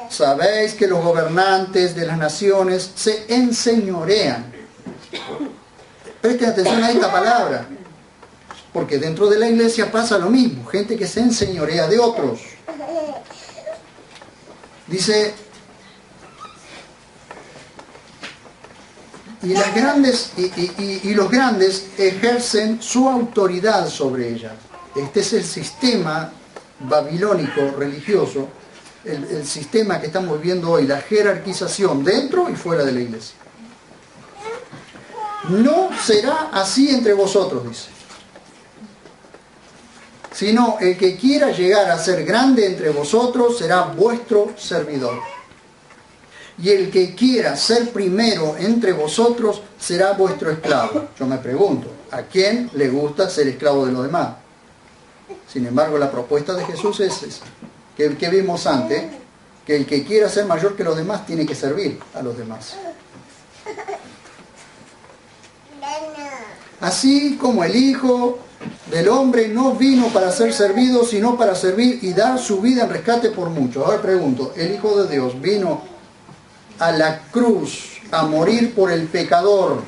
sabéis que los gobernantes de las naciones se enseñorean. Presten atención a esta palabra, porque dentro de la iglesia pasa lo mismo, gente que se enseñorea de otros. Dice, y los grandes ejercen su autoridad sobre ella. Este es el sistema babilónico religioso, el sistema que estamos viendo hoy, la jerarquización dentro y fuera de la iglesia. No será así entre vosotros, dice, sino el que quiera llegar a ser grande entre vosotros será vuestro servidor. Y el que quiera ser primero entre vosotros será vuestro esclavo. Yo me pregunto, ¿a quién le gusta ser esclavo de los demás? Sin embargo, la propuesta de Jesús es esa, que vimos antes, que el que quiera ser mayor que los demás tiene que servir a los demás. Así como el Hijo del Hombre no vino para ser servido, sino para servir y dar su vida en rescate por muchos. Ahora pregunto, ¿el Hijo de Dios vino a la cruz a morir por el pecador?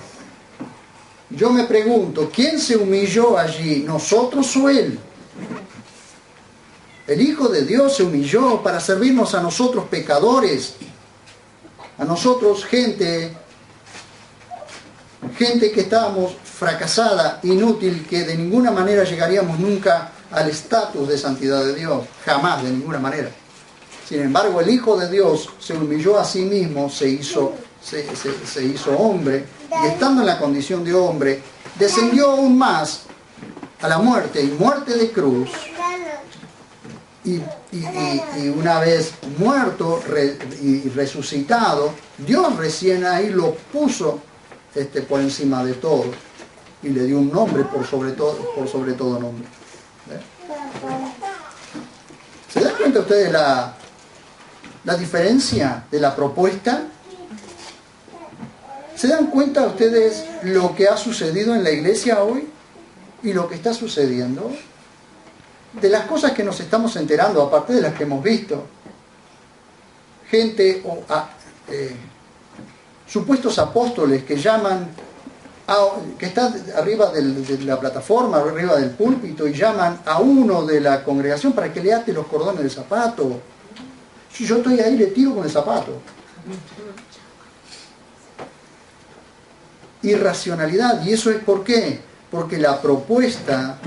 Yo me pregunto, ¿quién se humilló allí? ¿Nosotros o Él? El Hijo de Dios se humilló para servirnos a nosotros pecadores, a nosotros gente que estábamos fracasada, inútil, que de ninguna manera llegaríamos nunca al estatus de santidad de Dios, jamás, de ninguna manera. Sin embargo, el Hijo de Dios se humilló a sí mismo, se hizo hombre, y estando en la condición de hombre, descendió aún más a la muerte, y muerte de cruz. Y una vez muerto y resucitado, Dios recién ahí lo puso por encima de todo y le dio un nombre por sobre todo nombre. ¿Se dan cuenta ustedes la diferencia de la propuesta? ¿Se dan cuenta ustedes lo que ha sucedido en la iglesia hoy y lo que está sucediendo? De las cosas que nos estamos enterando, aparte de las que hemos visto, gente supuestos apóstoles que llaman que está arriba de la plataforma, arriba del púlpito, y llaman a uno de la congregación para que le ate los cordones del zapato. Si yo estoy ahí, le tiro con el zapato. Irracionalidad. ¿Y eso es por qué? Porque la propuesta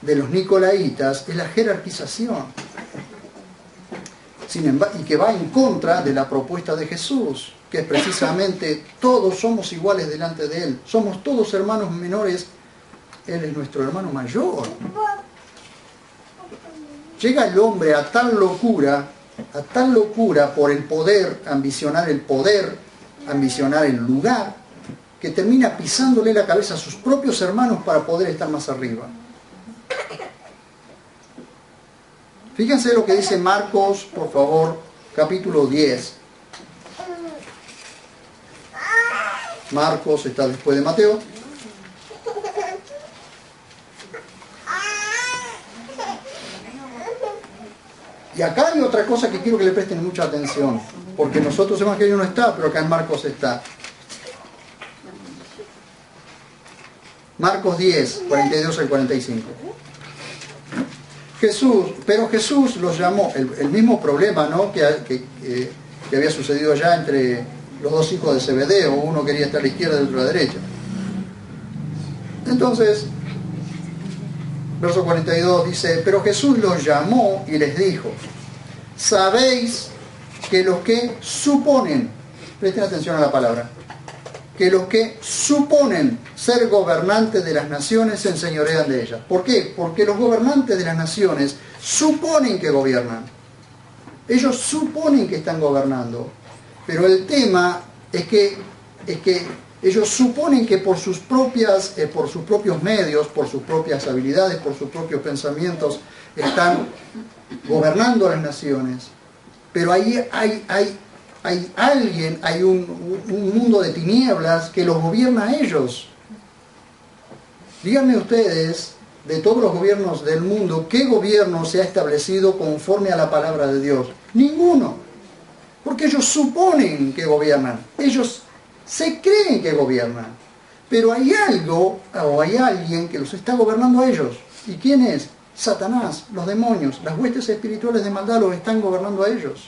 de los nicolaitas es la jerarquización. Sin embargo, y que va en contra de la propuesta de Jesús, que es precisamente todos somos iguales delante de Él. Somos todos hermanos menores. Él es nuestro hermano mayor. Llega el hombre a tal locura por el poder, ambicionar el lugar, que termina pisándole la cabeza a sus propios hermanos para poder estar más arriba. Fíjense lo que dice Marcos, por favor, capítulo 10. Marcos está después de Mateo. Y acá hay otra cosa que quiero que le presten mucha atención, porque en nosotros Evangelio no está, pero acá en Marcos está. Marcos 10, 42 al 45. Pero Jesús los llamó, el mismo problema, ¿no?, que había sucedido allá entre los dos hijos de Zebedeo, uno quería estar a la izquierda y el otro a la derecha. Entonces, verso 42 dice, pero Jesús los llamó y les dijo, sabéis que los que suponen, presten atención a la palabra, que los que suponen ser gobernantes de las naciones se enseñorean de ellas. ¿Por qué? Porque los gobernantes de las naciones suponen que gobiernan. Ellos suponen que están gobernando. Pero el tema es que ellos suponen que por sus propios medios, por sus propias habilidades, por sus propios pensamientos, están gobernando las naciones. Pero ahí hay un mundo de tinieblas que los gobierna a ellos. Díganme ustedes, de todos los gobiernos del mundo, ¿qué gobierno se ha establecido conforme a la palabra de Dios? Ninguno. Porque ellos suponen que gobiernan. Ellos se creen que gobiernan. Pero hay algo, o hay alguien que los está gobernando a ellos. ¿Y quién es? Satanás, los demonios, las huestes espirituales de maldad los están gobernando a ellos.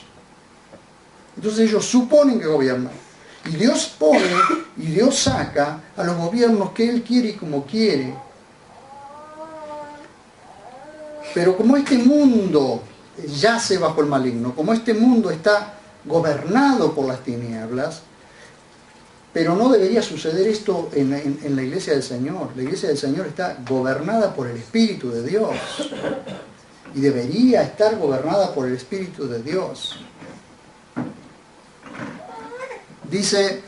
Entonces ellos suponen que gobiernan. Y Dios pone y Dios saca a los gobiernos que Él quiere y como quiere. Pero como este mundo yace bajo el maligno, como este mundo está gobernado por las tinieblas, pero no debería suceder esto en la iglesia del Señor. La iglesia del Señor está gobernada por el Espíritu de Dios. Y debería estar gobernada por el Espíritu de Dios. Dice,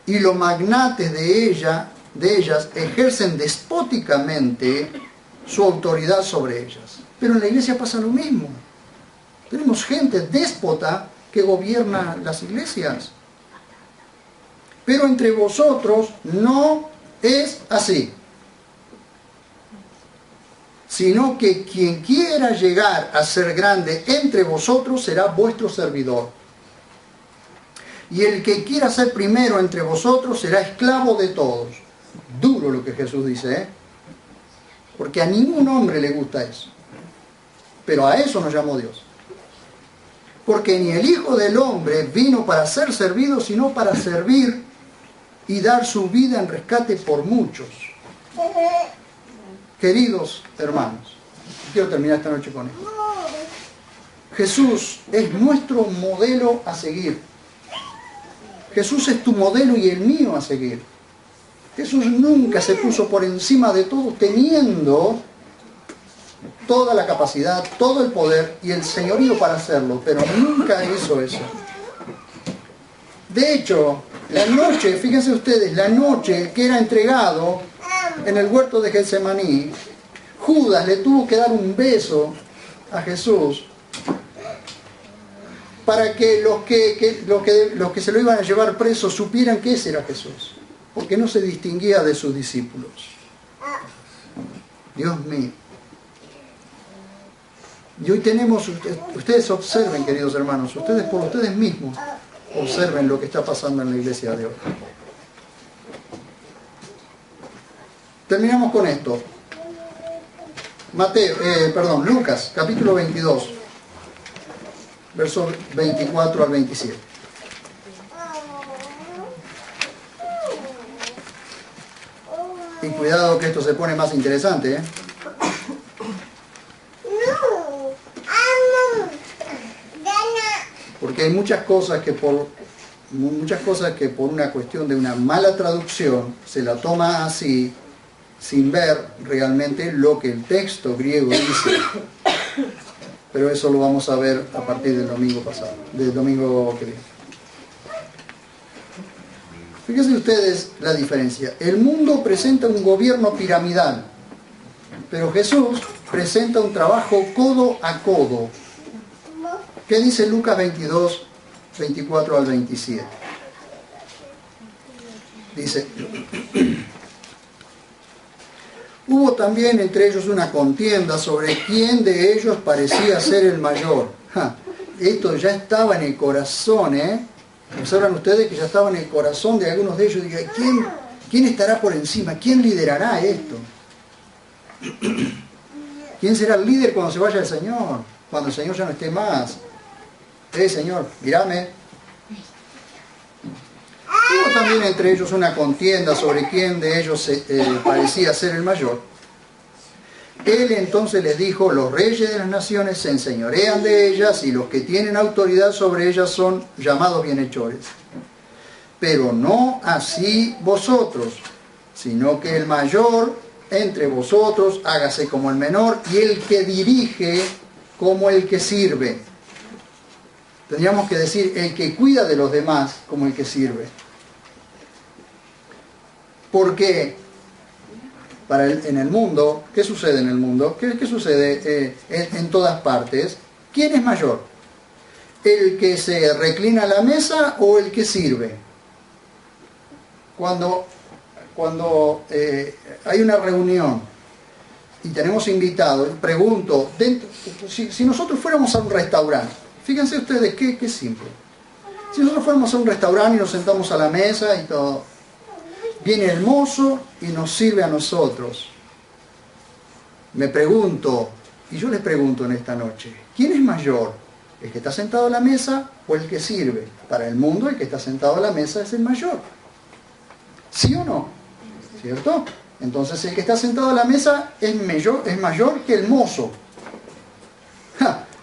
y los magnates de ellas ejercen despóticamente su autoridad sobre ellas. Pero en la iglesia pasa lo mismo. Tenemos gente déspota que gobierna las iglesias. Pero entre vosotros no es así. Sino que quien quiera llegar a ser grande entre vosotros será vuestro servidor. Y el que quiera ser primero entre vosotros será esclavo de todos. Duro lo que Jesús dice, ¿eh? Porque a ningún hombre le gusta eso. Pero a eso nos llamó Dios. Porque ni el Hijo del Hombre vino para ser servido, sino para servir y dar su vida en rescate por muchos. Queridos hermanos, quiero terminar esta noche con esto. Jesús es nuestro modelo a seguir. Jesús es tu modelo y el mío a seguir. Jesús nunca se puso por encima de todo, teniendo toda la capacidad, todo el poder y el señorío para hacerlo, pero nunca hizo eso. De hecho, la noche, fíjense ustedes, la noche que era entregado en el huerto de Getsemaní, Judas le tuvo que dar un beso a Jesús para que los que se lo iban a llevar preso supieran que ese era Jesús, porque no se distinguía de sus discípulos. Dios mío. Y hoy tenemos, ustedes observen, queridos hermanos, ustedes por ustedes mismos observen lo que está pasando en la iglesia de hoy. Terminamos con esto. Lucas, capítulo 22, versos 24 al 27. Y cuidado que esto se pone más interesante, ¿eh? Porque hay muchas cosas que por una cuestión de una mala traducción se la toma así, sin ver realmente lo que el texto griego dice. Pero eso lo vamos a ver a partir del domingo que viene. Fíjense ustedes la diferencia. El mundo presenta un gobierno piramidal, pero Jesús presenta un trabajo codo a codo. ¿Qué dice Lucas 22, 24 al 27? Dice: hubo también entre ellos una contienda sobre quién de ellos parecía ser el mayor. Esto ya estaba en el corazón, ¿eh? Observan ustedes que ya estaba en el corazón de algunos de ellos. Diga, ¿quién estará por encima? ¿Quién liderará esto? ¿Quién será el líder cuando se vaya el Señor? Cuando el Señor ya no esté más. Señor, mírame. Hubo también entre ellos una contienda sobre quién de ellos parecía ser el mayor. Él entonces les dijo: los reyes de las naciones se enseñorean de ellas y los que tienen autoridad sobre ellas son llamados bienhechores. Pero no así vosotros, sino que el mayor entre vosotros hágase como el menor y el que dirige como el que sirve. Tendríamos que decir el que cuida de los demás como el que sirve. Porque en el mundo, ¿qué sucede en el mundo? ¿Qué sucede en todas partes? ¿Quién es mayor? ¿El que se reclina a la mesa o el que sirve? Cuando hay una reunión y tenemos invitados, pregunto, si nosotros fuéramos a un restaurante, fíjense ustedes qué simple. Si nosotros fuéramos a un restaurante y nos sentamos a la mesa y todo, viene el mozo y nos sirve a nosotros. Me pregunto, y yo les pregunto en esta noche, ¿quién es mayor? ¿El que está sentado a la mesa o el que sirve? Para el mundo, el que está sentado a la mesa es el mayor. ¿Sí o no? ¿Cierto? Entonces el que está sentado a la mesa es mayor que el mozo.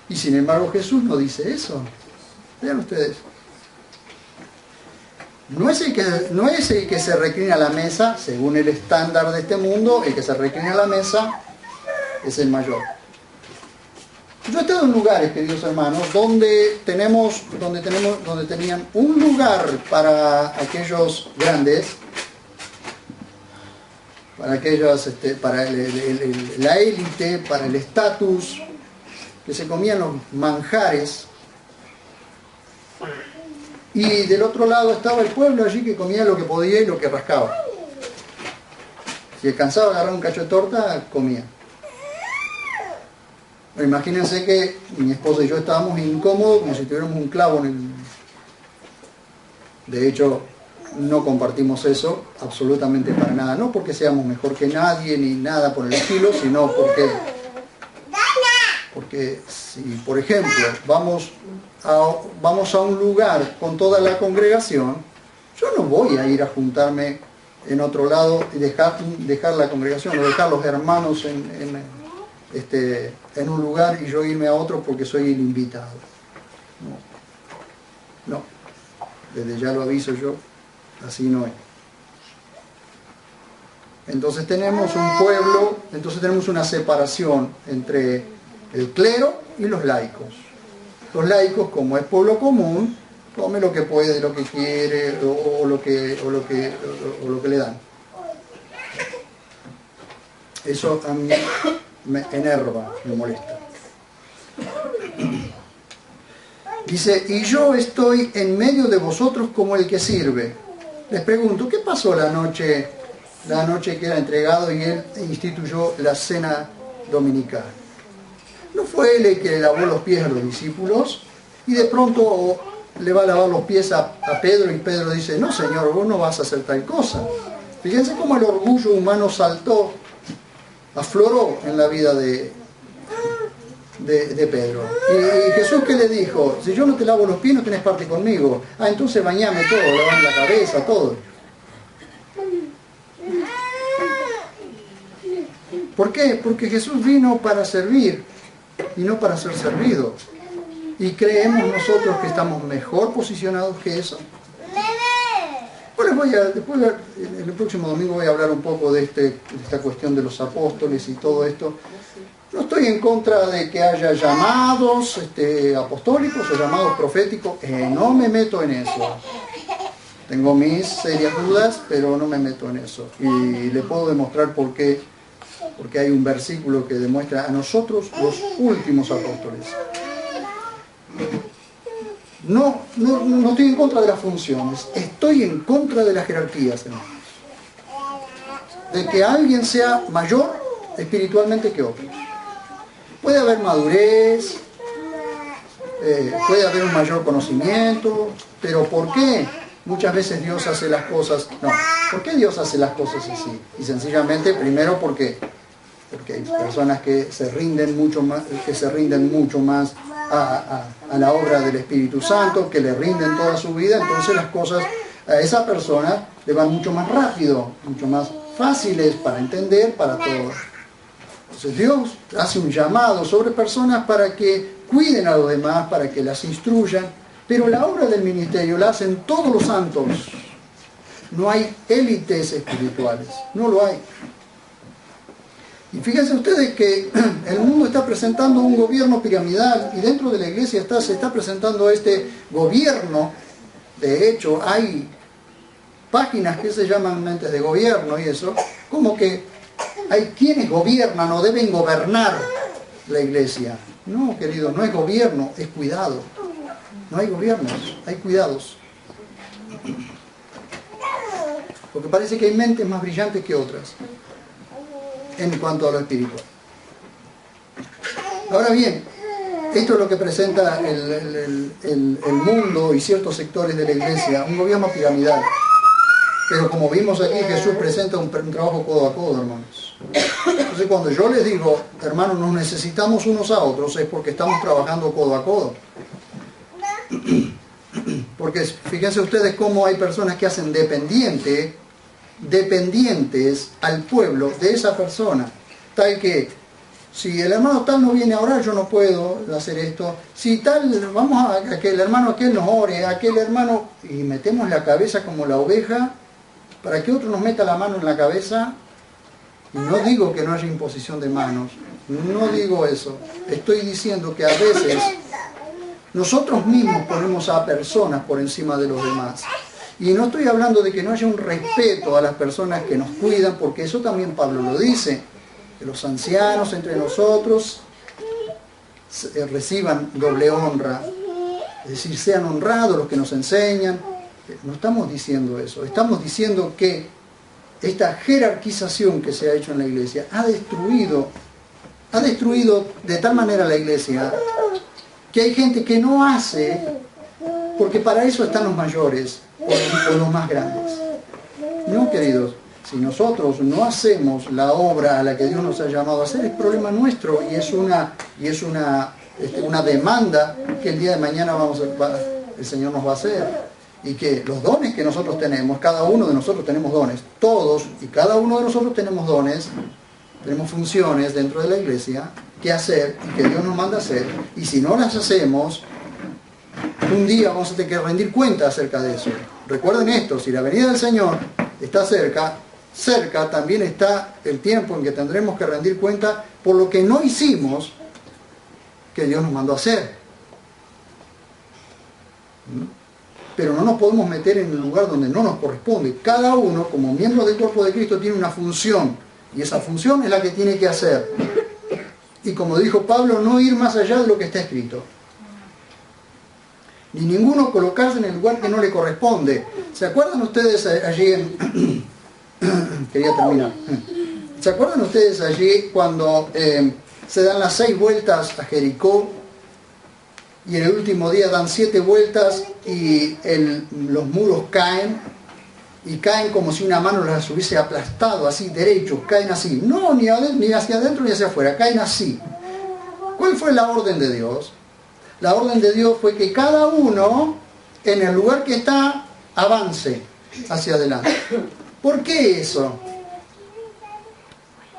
Y sin embargo Jesús no dice eso. Vean ustedes. No es el que se reclina a la mesa, según el estándar de este mundo, el que se reclina a la mesa es el mayor. Yo he estado en lugares, queridos hermanos, donde tenían un lugar para aquellos grandes, para aquellos, para la élite, para el estatus, que se comían los manjares. Y del otro lado estaba el pueblo allí que comía lo que podía y lo que rascaba. Si alcanzaba a agarrar un cacho de torta, comía. Pero imagínense que mi esposa y yo estábamos incómodos como si tuviéramos un clavo en el... De hecho, no compartimos eso absolutamente para nada. No porque seamos mejor que nadie ni nada por el estilo, sino porque si, por ejemplo, vamos a un lugar con toda la congregación, yo no voy a ir a juntarme en otro lado y dejar la congregación o dejar los hermanos en un lugar y yo irme a otro porque soy el invitado. No. Desde ya lo aviso yo, así no es. Entonces tenemos un pueblo, entonces tenemos una separación entre el clero y los laicos. Los laicos, como es pueblo común, come lo que puede, lo que quiere o lo que le dan. Eso a mí me enerva, me molesta. Dice: y yo estoy en medio de vosotros como el que sirve. Les pregunto, ¿qué pasó la noche que era entregado y él instituyó la cena dominical? ¿No fue él el que le lavó los pies a los discípulos? Y de pronto le va a lavar los pies a Pedro y Pedro dice: no, Señor, vos no vas a hacer tal cosa. Fíjense cómo el orgullo humano saltó, afloró en la vida de Pedro. Y Jesús, ¿qué le dijo? Si yo no te lavo los pies, no tenés parte conmigo. Ah, entonces bañame todo, lavame la cabeza, todo. ¿Por qué? Porque Jesús vino para servir y no para ser servido. ¿Y creemos nosotros que estamos mejor posicionados que eso? Bueno, en el próximo domingo voy a hablar un poco de esta cuestión de los apóstoles y todo esto. No estoy en contra de que haya llamados apostólicos o llamados proféticos, no me meto en eso. Tengo mis serias dudas, pero no me meto en eso. Y le puedo demostrar por qué, porque hay un versículo que demuestra a nosotros los últimos apóstoles. No estoy en contra de las funciones, estoy en contra de las jerarquías, hermanos. De que alguien sea mayor espiritualmente que otro. Puede haber madurez, puede haber un mayor conocimiento, pero ¿por qué muchas veces Dios hace las cosas? No, ¿por qué Dios hace las cosas así? Y sencillamente, primero porque hay personas que se rinden mucho más a la obra del Espíritu Santo, que le rinden toda su vida, entonces las cosas a esa persona le van mucho más rápido, mucho más fáciles para entender para todos. Entonces Dios hace un llamado sobre personas para que cuiden a los demás, para que las instruyan, pero la obra del ministerio la hacen todos los santos. No hay élites espirituales, no lo hay. Y fíjense ustedes que el mundo está presentando un gobierno piramidal y dentro de la iglesia se está presentando este gobierno. De hecho, hay páginas que se llaman mentes de gobierno y eso, como que hay quienes gobiernan o deben gobernar la iglesia. No, queridos, no es gobierno, es cuidado. No hay gobiernos, hay cuidados. Porque parece que hay mentes más brillantes que otras en cuanto a lo espiritual. Ahora bien, esto es lo que presenta el mundo y ciertos sectores de la iglesia, un gobierno piramidal. Pero como vimos aquí, Jesús presenta un trabajo codo a codo, hermanos. Entonces cuando yo les digo, hermanos, nos necesitamos unos a otros, es porque estamos trabajando codo a codo. Porque fíjense ustedes cómo hay personas que hacen dependientes al pueblo de esa persona, tal que si el hermano tal no viene a orar, yo no puedo hacer esto. Si tal, vamos a que el hermano aquel nos ore, aquel hermano, y metemos la cabeza como la oveja para que otro nos meta la mano en la cabeza. Y no digo que no haya imposición de manos, no digo eso, estoy diciendo que a veces nosotros mismos ponemos a personas por encima de los demás. Y no estoy hablando de que no haya un respeto a las personas que nos cuidan, porque eso también Pablo lo dice, que los ancianos entre nosotros reciban doble honra, es decir, sean honrados los que nos enseñan. No estamos diciendo eso, estamos diciendo que esta jerarquización que se ha hecho en la iglesia ha destruido de tal manera la iglesia que hay gente que no hace, porque para eso están los mayores o los más grandes. No, queridos, si nosotros no hacemos la obra a la que Dios nos ha llamado a hacer, es problema nuestro y es una demanda que el día de mañana el Señor nos va a hacer. Y que los dones que nosotros tenemos, cada uno de nosotros tenemos dones, todos y cada uno de nosotros tenemos dones, tenemos funciones dentro de la iglesia que hacer y que Dios nos manda a hacer, y si no las hacemos, un día vamos a tener que rendir cuenta acerca de eso. Recuerden esto, si la venida del Señor está cerca también está el tiempo en que tendremos que rendir cuenta por lo que no hicimos que Dios nos mandó a hacer. Pero no nos podemos meter en el lugar donde no nos corresponde. Cada uno, como miembro del cuerpo de Cristo, tiene una función, y esa función es la que tiene que hacer. Y como dijo Pablo, no ir más allá de lo que está escrito. Ni ninguno colocarse en el lugar que no le corresponde. ¿Se acuerdan ustedes allí en... Quería terminar. ¿Se acuerdan ustedes allí cuando se dan las 6 vueltas a Jericó? Y en el último día dan 7 vueltas y los muros caen. y caen como si una mano las hubiese aplastado, así, derechos, caen así. No, ni hacia adentro ni hacia afuera, caen así. ¿Cuál fue la orden de Dios? La orden de Dios fue que cada uno, en el lugar que está, avance hacia adelante. ¿Por qué eso?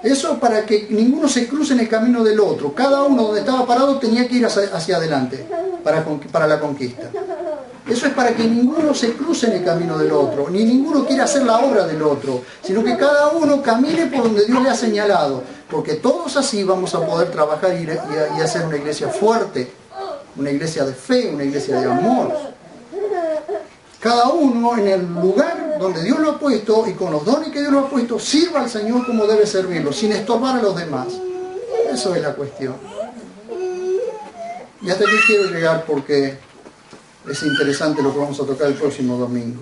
Eso para que ninguno se cruce en el camino del otro. Cada uno donde estaba parado tenía que ir hacia adelante para la conquista. Eso es para que ninguno se cruce en el camino del otro, ni ninguno quiera hacer la obra del otro, sino que cada uno camine por donde Dios le ha señalado, porque todos así vamos a poder trabajar y hacer una iglesia fuerte, una iglesia de fe, una iglesia de amor. Cada uno en el lugar donde Dios lo ha puesto y con los dones que Dios lo ha puesto, sirva al Señor como debe servirlo, sin estorbar a los demás. Eso es la cuestión. Y hasta aquí quiero llegar porque es interesante lo que vamos a tocar el próximo domingo.